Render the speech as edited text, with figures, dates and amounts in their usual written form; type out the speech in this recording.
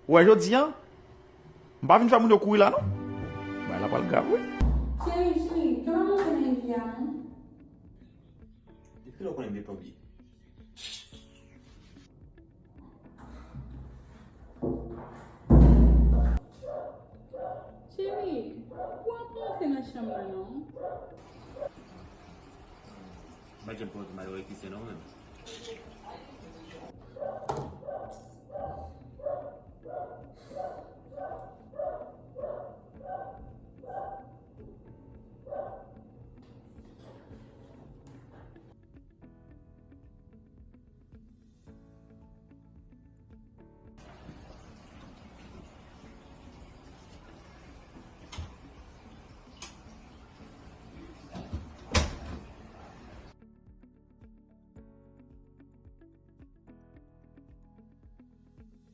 Ouais, je dis, hein? Pas venir faire mon courir là, non? Bah, là, pas le grave, oui. Chérie, tu vas m'enseigner une vie, hein? Depuis qu'on aime pas oublier. Chérie, pourquoi pas entrer dans la chambre, non? Moi, j'aime pas malheureux qui c'est non même.